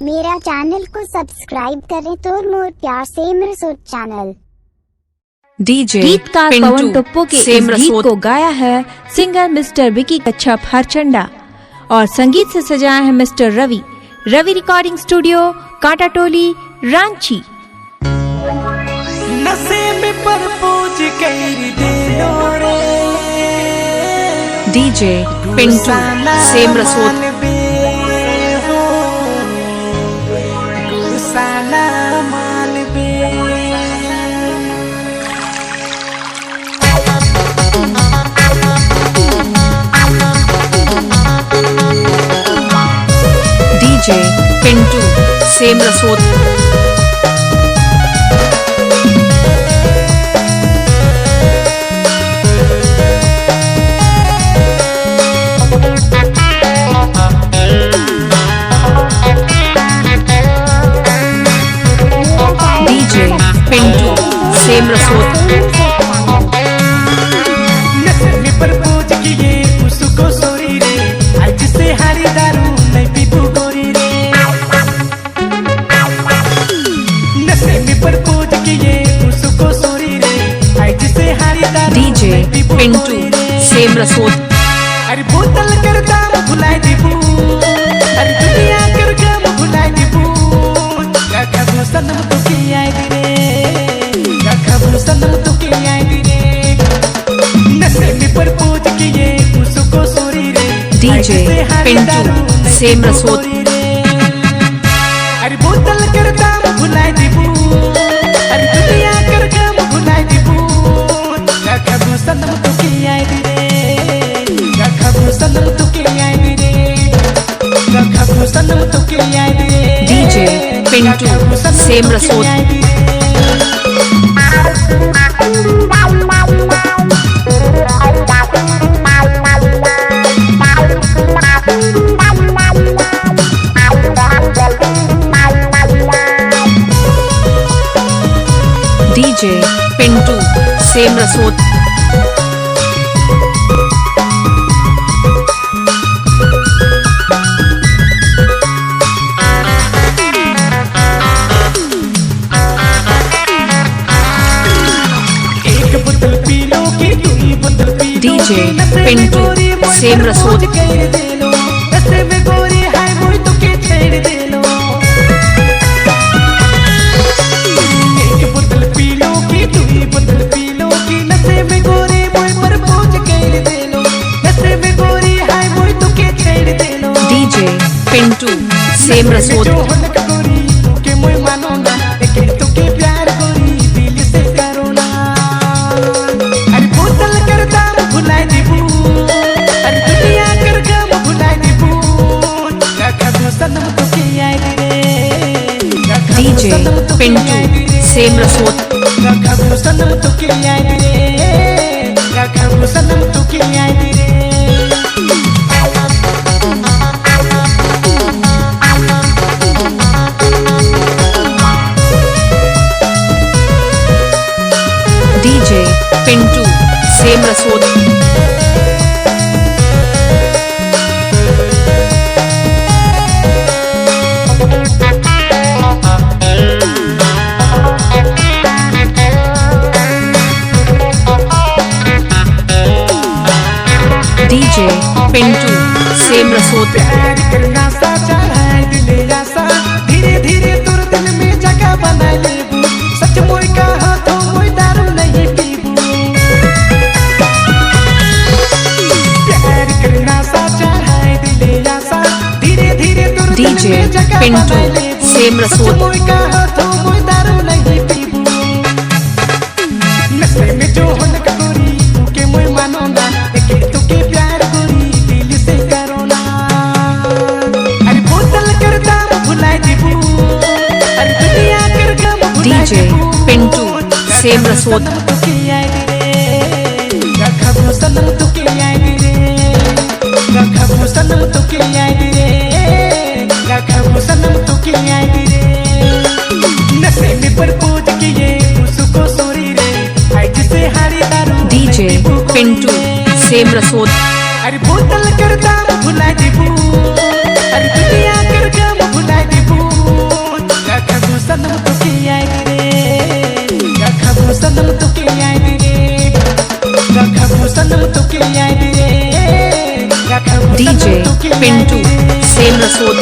मेरा चैनल को सब्सक्राइब करें तो मोर प्यार से इमरसोत चैनल। डीजे गीतकार पवन टप्पू के इस गीत को गाया है सिंगर मिस्टर विकी कच्छप हरचंडा और संगीत से सजाया है mister Ravi. Ravi recording studio Kantatoli Ranchi. नशे में परपोज कर दिलो रे डीजे पिंटू सेम रसोद। डीजे पिंटू सेम रसोद। डीजे पिंटू सेम रसोद। नशे में परपोज किए उसको सोरी रे आज से हरी दारू नहीं पीबू गोरी रे। नशे में परपोज किए उसको सोरी रे आज से हरी दारू डीजे पिंटू सेम रसोद। अरे बोतल कर दाम भुलाए दीबू अरे दुनिया कर काम भुलाए दीबू खबू सनम तो की आई रे खबू सनम तो की आई रे। नशे में परपोज किए उसको सोरी रे डीजे पिंटू सेम रसोद। अरे बोतल कर दाम भुलाए दीबू अरे दुनिया कर काम भुलाए दीबू खबू सनम तो की आई रे खबू सनम तो की आई रे खबू सनम तो की आई रे। डीजे पिंटू सेम रसोद। डीजे पिंटू सेम रसोद। डीजे पिंटू सेम रसोद। डीजे पिंटू सेम रसोद। डीजे पिंटू सेम रसोद। खबू सनम तो की आई रे खबू सनम तो की आई रे। डीजे पिंटू सेम रसोद। डीजे पिंटू सेम रसोद। प्यार करना सा चाहे दिले आसा धीरे धीरे तुर दिल में जगह बना लेबू सच मोय का हाथों मोय दारू नहीं पीबू। प्यार करना सा चाहे दिले आसा धीरे धीरे तुर दिल में जगह बना लेबू सेम रसोद। सच मोय का हाथों मोय दारू नहीं पीबू। नशे में जो होनक गोरी के मोय मानोना के तो के प्यार गोरी दिल से करो ना। अरे बोतल कर दाम भुलाए दीबू अरे दुनिया कर काम भुलाए डीजे पिंटू सेम रसोद। खबू सनम तो की आई रे खबू सनम तो की आई रे खबू सनम तो की आई रे। नशे में परपोज किए उसको सोरी रे आज से हारी दारू। डीजे पिंटू सेम रसोद। अरे बोतल कर दाम भुलाए दीबू अरे दुनिया कर काम भुलाए दीबू डीजे पिंटू सेम रसोद